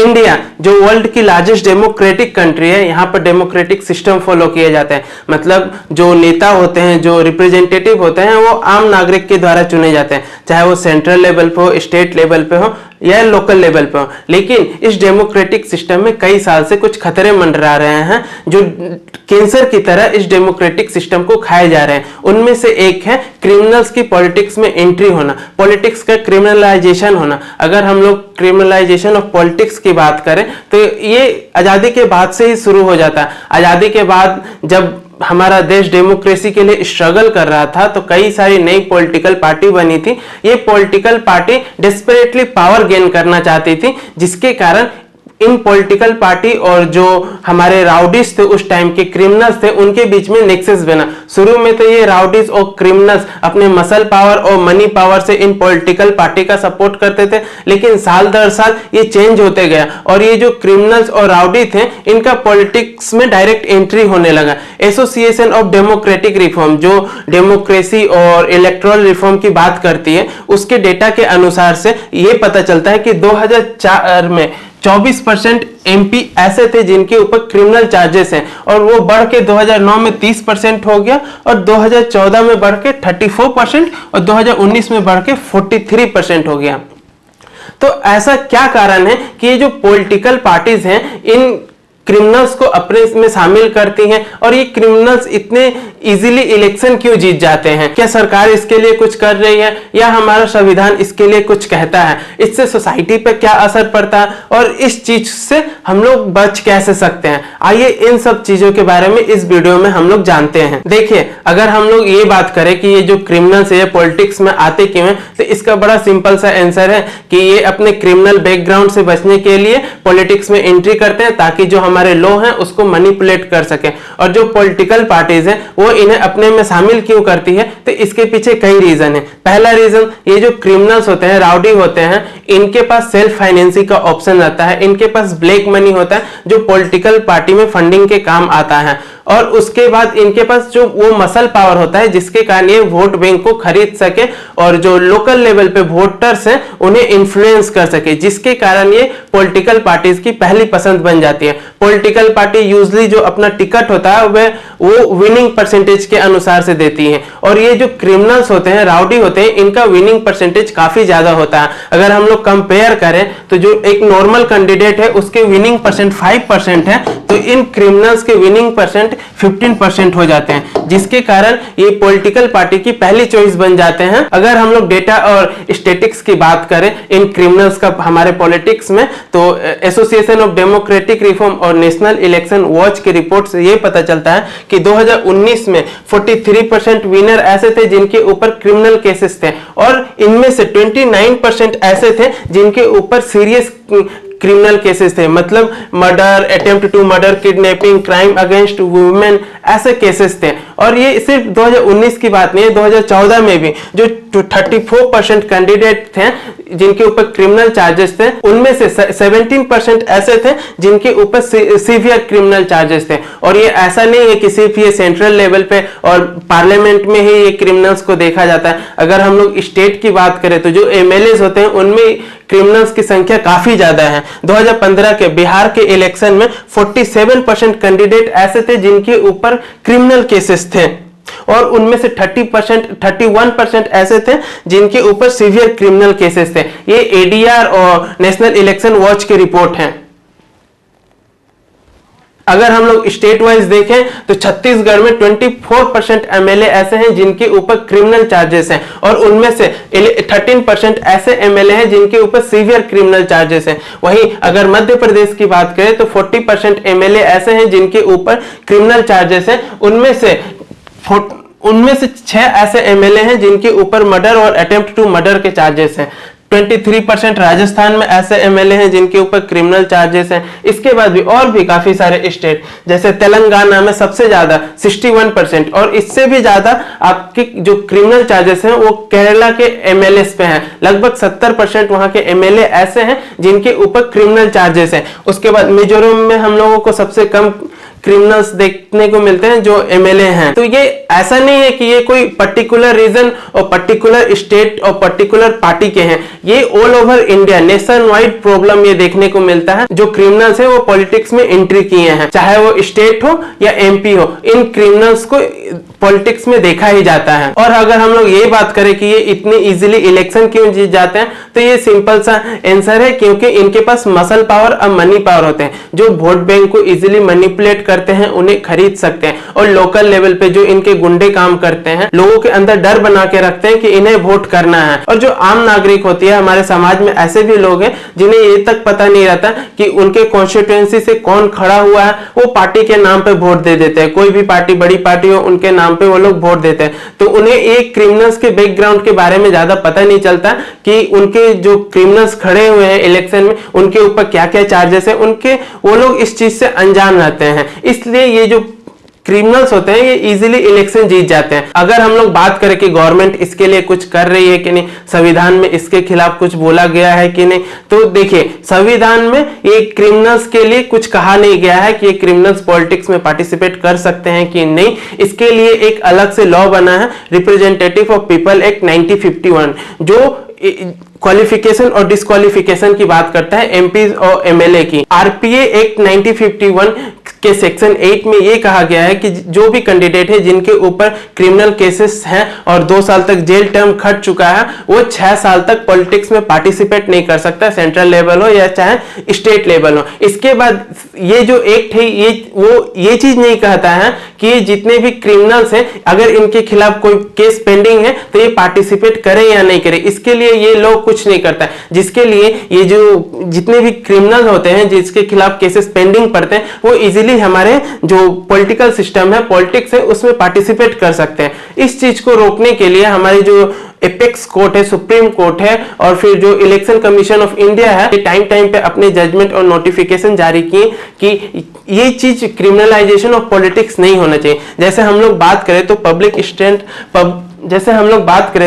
India जो world की largest democratic country है, यहाँ पर डेमोक्रेटिक सिस्टम फॉलो किए जाते हैं। मतलब जो नेता होते हैं, जो रिप्रेजेंटेटिव होते हैं, वो आम नागरिक के द्वारा चुने जाते हैं, चाहे वो सेंट्रल लेवल पे हो, स्टेट लेवल पे हो या लोकल लेवल पे हो। लेकिन इस डेमोक्रेटिक सिस्टम में कई साल से कुछ खतरे मंडरा रहे हैं जो कैंसर की तरह इस डेमोक्रेटिक सिस्टम को खाए जा रहे हैं। उनमें से एक है क्रिमिनल्स की पॉलिटिक्स में एंट्री होना, पॉलिटिक्स का क्रिमिनलाइजेशन होना। अगर हम लोग क्रिमिनलाइजेशन ऑफ पॉलिटिक्स की बात करें तो ये आजादी के बाद से ही शुरू हो जाता है। आजादी के बाद जब हमारा देश डेमोक्रेसी के लिए स्ट्रगल कर रहा था तो कई सारी नई पॉलिटिकल पार्टी बनी थी। ये political party desperately power gain करना चाहती थी, जिसके कारण इन पॉलिटिकल पार्टी और जो हमारे राउडीज थे, उस टाइम के क्रिमिनल्स थे, उनके बीच में नेक्सस बना। शुरू में तो ये राउडीज और क्रिमिनल्स अपने मसल पावर और मनी पावर से इन पॉलिटिकल पार्टी का सपोर्ट करते थे, लेकिन साल दर साल ये चेंज होते गया और ये जो क्रिमिनल्स और राउडी थे, इनका पॉलिटिक्स में डायरेक्ट एंट्री होने लगा। एसोसिएशन ऑफ डेमोक्रेटिक रिफॉर्म जो डेमोक्रेसी और इलेक्टोरल रिफॉर्म की बात करती है, उसके डेटा के अनुसार से ये पता चलता है कि 2004 में 24% एमपी ऐसे थे जिनके ऊपर क्रिमिनल चार्जेस हैं, और वो बढ़ के 2009 में 30% हो गया, और 2014 में बढ़ के 34% और 2019 में बढ़ के 43% हो गया। तो ऐसा क्या कारण है कि ये जो पॉलिटिकल पार्टीज हैं इन क्रिमिनल्स को अपने में शामिल करती हैं, और ये क्रिमिनल्स इतने इजीली इलेक्शन क्यों जीत जाते हैं? क्या सरकार इसके लिए कुछ कर रही है या हमारा संविधान इसके लिए कुछ कहता है? इससे सोसाइटी पर क्या असर पड़ता है और इस चीज से हम लोग बच कैसे सकते हैं? आइए इन सब चीजों के बारे में इस वीडियो में हम लोग जानते हैं। देखिए, अगर हम लोग ये बात करें कि ये जो क्रिमिनल्स है पॉलिटिक्स में आते क्यों हैं, तो इसका बड़ा सिंपल सा आंसर है कि ये अपने क्रिमिनल बैकग्राउंड से बचने के लिए पॉलिटिक्स में एंट्री करते हैं, ताकि जो हमारे लॉ हैं उसको मैनिपुलेट कर सके। और जो पॉलिटिकल पार्टीज हैं वो इन्हें अपने में शामिल क्यों करती है, तो इसके पीछे कई रीजन है। पहला रीजन, ये जो क्रिमिनल्स होते हैं, राउडी होते हैं, इनके पास सेल्फ फाइनेंसिंग का ऑप्शन रहता है, इनके पास ब्लैक मनी होता है जो पॉलिटिकल पार्टी में फंडिंग के काम आता है, और उसके बाद इनके पास जो वो मसल पावर होता है जिसके कारण ये वोट बैंक को खरीद सके और जो लोकल लेवल पे वोटर्स हैं उन्हें इन्फ्लुएंस कर सके, जिसके कारण ये पॉलिटिकल पार्टीज की पहली पसंद बन जाती है। पॉलिटिकल पार्टी यूजुअली जो अपना टिकट होता है वो विनिंग परसेंटेज के अनुसार से देती है, और ये जो क्रिमिनल्स होते हैं, राउडी होते हैं, इनका विनिंग परसेंटेज काफी ज्यादा होता है। अगर हम लोग कंपेयर करें तो जो एक नॉर्मल कैंडिडेट है उसके विनिंग परसेंट 5% है, तो इन क्रिमिनल्स के विनिंग परसेंट 15% हो जाते हैं, जिसके कारण ये पॉलिटिकल पार्टी की पहली चॉइस बन जाते हैं। अगर हम लोग डेटा और स्टैटिस्टिक्स की बात करें इन क्रिमिनल्स का हमारे पॉलिटिक्स में, तो एसोसिएशन ऑफ डेमोक्रेटिक रिफॉर्म और नेशनल इलेक्शन वॉच की रिपोर्ट से ये पता चलता है कि 2019 में 43% विनर ऐसे थे जिनके ऊपर क्रिमिनल केसेस थे, और इनमें से 29% ऐसे थे जिनके ऊपर सीरियस क्रिमिनल केसेस थे। मतलब murder, attempt to murder, kidnapping, crime against women, ऐसे केसेस थे। और ये सिर्फ 2019 की बात नहीं है, 2014 में भी जो 34% कैंडिडेट थे जिनके ऊपर क्रिमिनल चार्जेस थे, उनमें से 17% ऐसे थे जिनके ऊपर सीवियर क्रिमिनल चार्जेस थे। और ये ऐसा नहीं है कि सिर्फ ये सेंट्रल लेवल पे और पार्लियामेंट में ही ये क्रिमिनल्स को देखा जाता है। अगर हम लोग स्टेट की बात करें तो जो एमएलएस होते हैं उनमें क्रिमिनल्स की संख्या काफी ज्यादा है। 2015 के बिहार के इलेक्शन में 47% कैंडिडेट ऐसे थे जिनके ऊपर क्रिमिनल केसेस थे, और उनमें से 31% ऐसे थे जिनके ऊपर सीवियर क्रिमिनल केसेस थे। ये एडीआर और नेशनल इलेक्शन वॉच की रिपोर्ट है। अगर हम लोग स्टेट वाइज देखें तो छत्तीसगढ़ में 24% एमएलए ऐसे हैं जिनके ऊपर क्रिमिनल चार्जेस हैं, और उनमें से 13% ऐसे एमएलए हैं जिनके ऊपर सीवियर क्रिमिनल चार्जेस हैं। वहीं अगर मध्य प्रदेश की बात करें तो 40% एमएलए ऐसे हैं जिनके ऊपर क्रिमिनल चार्जेस हैं, उनमें से 6 ऐसे एमएलए हैं जिनके ऊपर मर्डर और अटेम्प्ट टू मर्डर के चार्जेस हैं। 23% राजस्थान में ऐसे एमएलए हैं जिनके ऊपर क्रिमिनल चार्जेस हैं। इसके बाद भी और भी काफी सारे स्टेट, जैसे तेलंगाना में सबसे ज्यादा 61%, और इससे भी ज्यादा आपके जो क्रिमिनल चार्जेस हैं वो केरला के एमएलए पे हैं। लगभग 70% वहां के एमएलए ऐसे हैं जिनके ऊपर क्रिमिनल चार्जेस हैं। उसके बाद मिजोरम में हम लोगों को सबसे कम क्रिमिनल्स देखने को मिलते हैं जो एमएलए हैं। तो ये ऐसा नहीं है कि ये कोई पर्टिकुलर रीजन और पर्टिकुलर स्टेट और पर्टिकुलर पार्टी के हैं, ये all over India nation wide problem ये देखने को मिलता है। जो क्रिमिनल्स है वो पॉलिटिक्स में एंट्री किए हैं, चाहे वो स्टेट हो या एमपी हो, इन क्रिमिनल्स को पॉलिटिक्स में देखा ही जाता है। और अगर हम लोग ये बात करें कि ये इतनी इजीली इलेक्शन क्यों जीत जाते हैं, तो ये सिंपल सा आंसर है, क्योंकि इनके पास मसल पावर और मनी पावर होते हैं। जो वोट बैंक को इजीली मैनिपुलेट करते हैं उन्हें खरीद सकते हैं, और लोकल लेवल पे जो इनके गुंडे काम करते हैं लोगों के अंदर डर बना के रखते हैं कि इन्हें वोट करना है। और जो आम नागरिक होती है हमारे समाज में, ऐसे भी लोग हैं जिन्हें ये तक पता नहीं रहता कि उनके कॉन्स्टिट्यूएंसी से कौन खड़ा हुआ है, वो पार्टी के नाम पे वोट दे देते हैं। कोई भी पार्टी, बड़ी पार्टी हो, उनके नाम पे वो लोग वोट देते हैं। तो उन्हें एक क्रिमिनल्स के बैकग्राउंड के बारे में ज्यादा पता नहीं चलता कि उनके जो क्रिमिनल्स खड़े हुए हैं इलेक्शन में उनके ऊपर क्या क्या चार्जेस है, उनके वो लोग इस चीज से अनजान रहते हैं। इसलिए ये जो क्रिमिनल्स होते हैं ये इजीली इलेक्शन जीत जाते हैं। अगर हम लोग बात करें कि गवर्नमेंट इसके लिए कुछ कर रही है कि नहीं, संविधान में इसके खिलाफ कुछ बोला गया है कि नहीं, तो देखिए संविधान में ये क्रिमिनल्स के लिए कुछ कहा नहीं गया है कि ये क्रिमिनल्स पॉलिटिक्स में पार्टिसिपेट कर सकते हैं कि नहीं। इसके लिए एक अलग से लॉ बना है, रिप्रेजेंटेटिव ऑफ पीपल एक्ट 1951, जो क्वालिफिकेशन और डिस्क्वालिफिकेशन की बात करता है एमपी और एमएलए की। आरपीए एक्ट 1951 के सेक्शन 8 में यह कहा गया है कि जो भी कैंडिडेट है जिनके ऊपर क्रिमिनल केसेस हैं और 2 साल तक जेल टर्म खट चुका है, वो 6 साल तक पॉलिटिक्स में पार्टिसिपेट नहीं कर सकता, सेंट्रल लेवल हो या चाहे स्टेट लेवल हो। इसके बाद ये जो एक्ट है ये चीज नहीं कहता है कि जितने भी क्रिमिनल्स हैं अगर इनके खिलाफ कोई केस पेंडिंग है तो ये पार्टिसिपेट करें या नहीं करें, इसके लिए ये लॉ कुछ नहीं करता है। जिसके लिए ये जो जितने भी क्रिमिनल होते हैं जिसके खिलाफ केसेस पेंडिंग पड़ते हैं वो इजीली हमारे जो पॉलिटिकल सिस्टम है, पॉलिटिक्स है, उसमें पार्टिसिपेट कर सकते हैं। इस चीज को रोकने के लिए हमारी जो एपेक्स कोर्ट है, सुप्रीम कोर्ट है, और फिर जो इलेक्शन कमीशन ऑफ इंडिया है, टाइम टाइम पे अपने जजमेंट और नोटिफिकेशन जारी किए कि ये चीज क्रिमिनलाइजेशन ऑफ पॉलिटिक्स नहीं होना चाहिए। जैसे हम लोग बात करें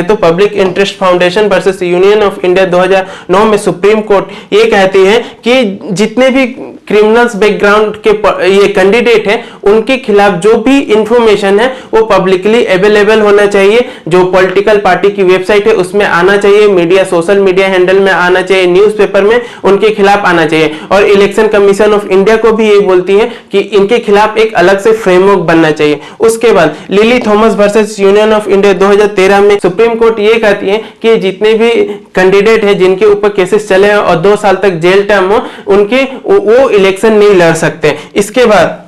तो public interest foundation versus union of India 2009 में सुप्रीम कोर्ट ये कहती है कि जितने भी क्रिमिनल्स बैकग्राउंड के ये कैंडिडेट है उनके खिलाफ जो भी इंफॉर्मेशन है वो पब्लिकली अवेलेबल होना चाहिए। जो पॉलिटिकल पार्टी की वेबसाइट है उसमें आना चाहिए, मीडिया सोशल मीडिया हैंडल में आना चाहिए, न्यूज़पेपर में उनके खिलाफ आना चाहिए। और इलेक्शन कमीशन ऑफ इंडिया को भी ये बोलती है कि इनके खिलाफ एक अलग से फ्रेमवर्क बनना चाहिए। उसके बाद lily Thomas versus union of India 2013 में सुप्रीम कोर्ट ये कहती है कि जितने भी कैंडिडेट है जिनके ऊपर केसेस चले हैं और 2 साल तक जेल टर्म हो, उनके वो इलेक्शन नहीं लड़ सकते। इसके बाद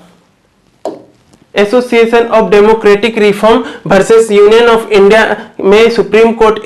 association of democratic reform versus union of India में सुप्रीम कोर्ट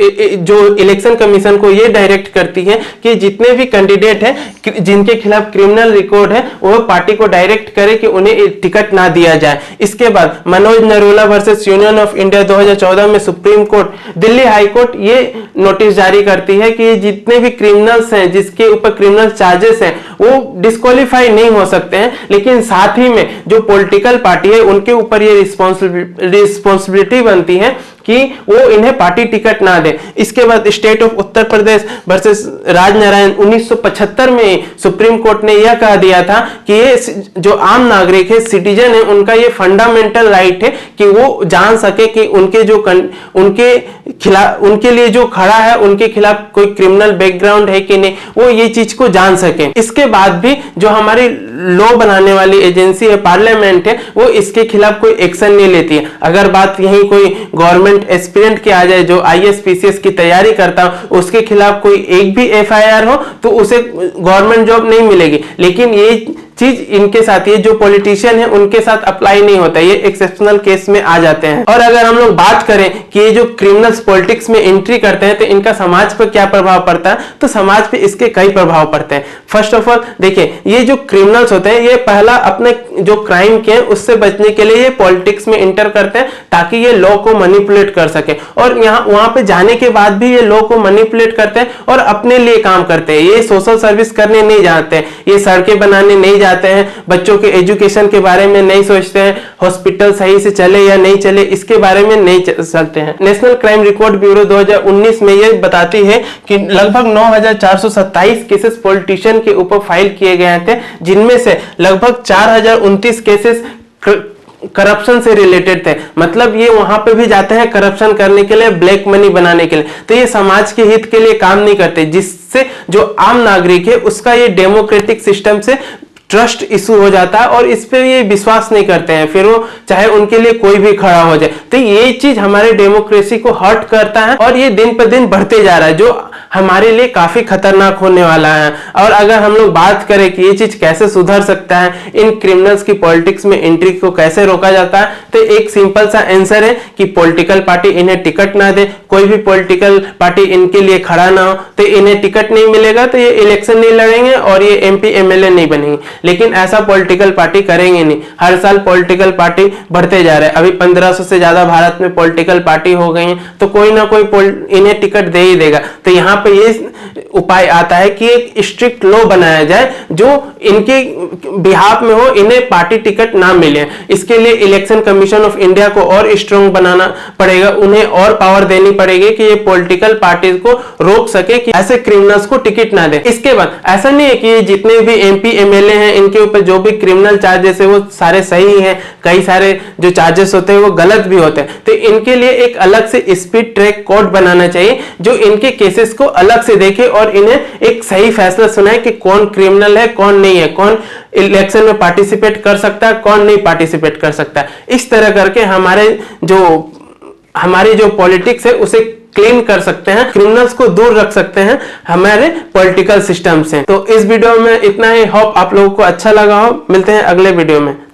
जो इलेक्शन कमीशन को ये डायरेक्ट करती है कि जितने भी कैंडिडेट हैं जिनके खिलाफ क्रिमिनल रिकॉर्ड है वो पार्टी को डायरेक्ट करे कि उन्हें टिकट ना दिया जाए। इसके बाद Manoj Narola versus union of India 2014 में supreme court Delhi high court ये नोटिस जारी करती है कि जितने भी क्रिमिनल्स हैं जिसके ऊपर क्रिमिनल चार्जेस हैं वो डिस्क्वालीफाई नहीं हो सकते हैं, लेकिन साथ ही में जो पॉलिटिकल पार्टी है उनके ऊपर ये रिस्पॉन्सिबिलिटी बनती है कि वो इन्हें पार्टी टिकट ना दे। इसके बाद state of Uttar Pradesh versus Rajnarayan 1975 में सुप्रीम कोर्ट ने यह कह दिया था कि ये जो आम नागरिक है, सिटीजन है, उनका ये फंडामेंटल राइट है कि वो जान सके कि उनके लिए जो खड़ा है उनके खिलाफ कोई क्रिमिनल बैकग्राउंड है कि नहीं, वो ये चीज को जान सके। इसके बाद भी जो हमारी लॉ बनाने वाली एजेंसी है, पार्लियामेंट है, वो इसके खिलाफ कोई एक्शन नहीं लेती है। अगर बात यही कोई गवर्नमेंट एस्पिरेंट की आ जाए जो आईएएस पीसीएस की तैयारी करता हो, उसके खिलाफ कोई एक भी एफआईआर हो तो उसे गवर्नमेंट जॉब नहीं मिलेगी। लेकिन ये चीज इनके साथ, ये जो पॉलिटिशियन है उनके साथ अप्लाई नहीं होता, ये एक्सेप्शनल केस में आ जाते हैं। और अगर हम लोग बात करें कि ये जो क्रिमिनल्स पॉलिटिक्स में एंट्री करते हैं तो इनका समाज पर क्या प्रभाव पड़ता है, तो समाज पे इसके कई प्रभाव पड़ते हैं। फर्स्ट ऑफ ऑल देखिए, ये जो क्रिमिनल्स होते हैं ये पहला अपने जो क्राइम किए उससे बचने के लिए ये पॉलिटिक्स में इंटर करते हैं ताकि ये लॉ को मैनिपुलेट कर सके, और यहाँ वहां पे जाने के बाद भी ये लॉ को मैनिपुलेट करते हैं और अपने लिए काम करते हैं। ये सोशल सर्विस करने नहीं जाते, ये सड़कें बनाने नहीं जाते हैं, बच्चों के एजुकेशन के बारे में नहीं सोचते हैं, हॉस्पिटल सही से चले या नहीं चले इसके बारे में नहीं चलते हैं। नेशनल क्राइम रिकॉर्ड ब्यूरो 2019 में यह बताती है कि लगभग 9,427 केसेस पॉलिटिशियन के ऊपर फाइल किए गए थे, जिनमें से लगभग 4,029 केसेस करप्शन से रिलेटेड थे। मतलब ये वहां पे भी जाते हैं करप्शन करने के लिए, ब्लैक मनी बनाने के लिए। तो ये समाज के हित के लिए काम नहीं करते, जिससे जो आम नागरिक है उसका ये डेमोक्रेटिक सिस्टम से ट्रस्ट इशू हो जाता है और इस पे ये विश्वास नहीं करते हैं, फिर वो चाहे उनके लिए कोई भी खड़ा हो जाए। तो ये चीज हमारे डेमोक्रेसी को हर्ट करता है और ये दिन पर दिन बढ़ते जा रहा है, जो हमारे लिए काफी खतरनाक होने वाला है। और अगर हम लोग बात करें कि ये चीज कैसे सुधर सकता है, इन क्रिमिनल्स की पॉलिटिक्स में एंट्री को कैसे रोका जाता है, तो एक सिंपल सा आंसर है कि पॉलिटिकल पार्टी इन्हें टिकट ना दे, कोई भी पॉलिटिकल पार्टी इनके लिए खड़ा ना हो, तो इन्हें टिकट नहीं मिलेगा, तो ये इलेक्शन नहीं लड़ेंगे और ये एमपी एमएलए नहीं बनेंगे। लेकिन ऐसा पॉलिटिकल पार्टी करेंगे नहीं। हर साल पॉलिटिकल पार्टी बढ़ते जा रहे हैं, अभी 1500 से ज्यादा भारत में पॉलिटिकल पार्टी हो गई हैं, तो कोई ना कोई इन्हें टिकट दे ही देगा। तो यहाँ पे ये उपाय आता है कि एक स्ट्रिक्ट लॉ बनाया जाए जो इनके बिहाफ में हो, इन्हें पार्टी टिकट ना मिले। इसके लिए इलेक्शन कमीशन ऑफ इंडिया को और स्ट्रांग बनाना पड़ेगा, उन्हें और पावर देनी पड़ेगी कि ये पॉलिटिकल पार्टी को रोक सके कि ऐसे क्रिमिनल्स को टिकट ना दे। इसके बाद ऐसा नहीं है कि जितने भी एमपी एमएलए हैं इनके ऊपर जो भी क्रिमिनल चार्जेस है वो सारे सही हैं, कई सारे जो चार्जेस होते हैं वो गलत भी होते हैं। तो इनके लिए एक अलग से स्पीड ट्रैक कोर्ट बनाना चाहिए जो इनके केसेस को अलग से देखे और इन्हें एक सही फैसला सुनाए कि कौन क्रिमिनल है, कौन नहीं है, कौन इलेक्शन में पार्टिसिपेट कर सकता है, कौन नहीं पार्टिसिपेट कर सकता है। इस तरह करके हमारी जो पॉलिटिक्स है उसे क्लीन कर सकते हैं, क्रिमिनल्स को दूर रख सकते हैं हमारे पॉलिटिकल सिस्टम से। तो इस वीडियो में इतना ही, होप आप लोगों को अच्छा लगा हो। मिलते हैं अगले वीडियो में।